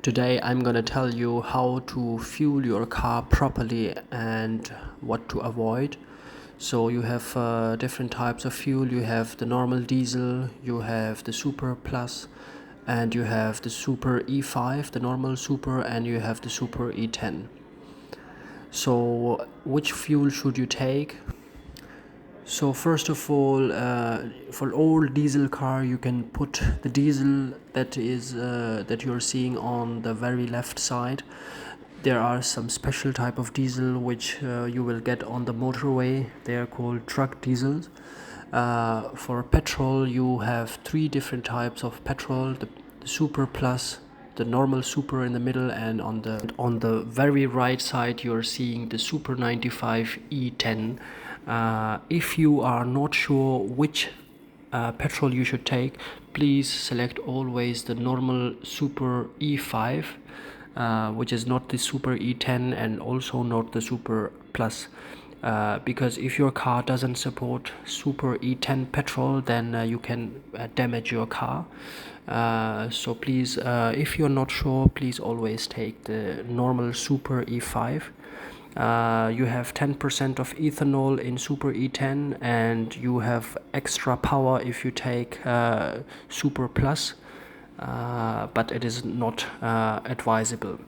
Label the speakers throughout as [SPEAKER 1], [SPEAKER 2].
[SPEAKER 1] Today I'm gonna tell you how to fuel your car properly and what to avoid. So you have different types of fuel. You have the normal diesel, you have the Super Plus, and you have the Super E5, the normal Super, and you have the Super E10. So which fuel should you take? So first of all, for all diesel car, you can put the diesel that you're seeing on the very left side. There are some special type of diesel which you will get on the motorway. They are called truck diesels. For petrol, you have three different types of petrol: the Super Plus, the normal Super in the middle, and on the very right side you're seeing the Super 95 E10. If you are not sure which petrol you should take, please select always the normal Super E5, which is not the Super E10 and also not the Super Plus. Because if your car doesn't support Super E10 petrol, then you can damage your car. So please, if you're not sure, please always take the normal Super E5. You have 10% of ethanol in Super E10, and you have extra power if you take Super Plus, but it is not advisable.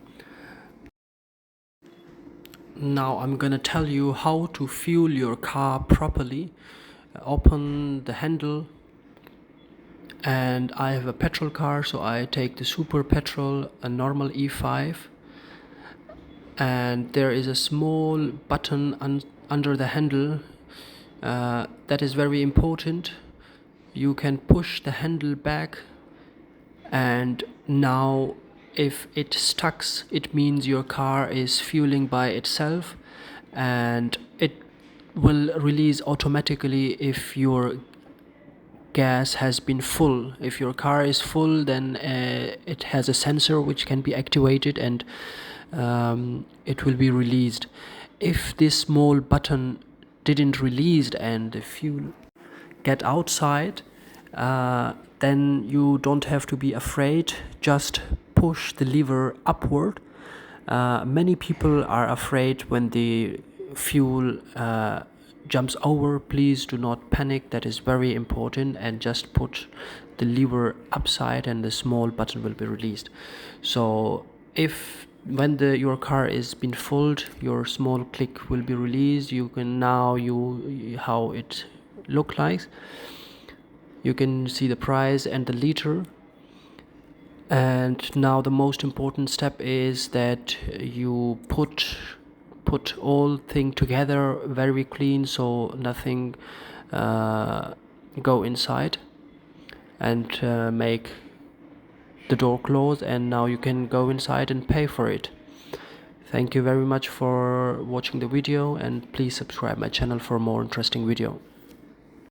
[SPEAKER 1] Now I'm gonna tell you how to fuel your car properly. Open the handle, and I have a petrol car, so I take the Super Petrol, a normal E5, and there is a small button under the handle that is very important. You can push the handle back, and now if it stucks, it means your car is fueling by itself, and it will release automatically if your gas has been full. If your car is full, then it has a sensor which can be activated, and it will be released. If this small button didn't released and the fuel get outside, then you don't have to be afraid. Just push the lever upward. Many people are afraid when the fuel jumps over. Please do not panic. That is very important, and just put the lever upside and the small button will be released. So if when your car is been filled, your small click will be released. You can now how it look like. You can see the price and the liter. And now the most important step is that you put all thing together very clean, so nothing go inside, and make the door close, and now you can go inside and pay for it. Thank you very much for watching the video, and please subscribe my channel for more interesting video.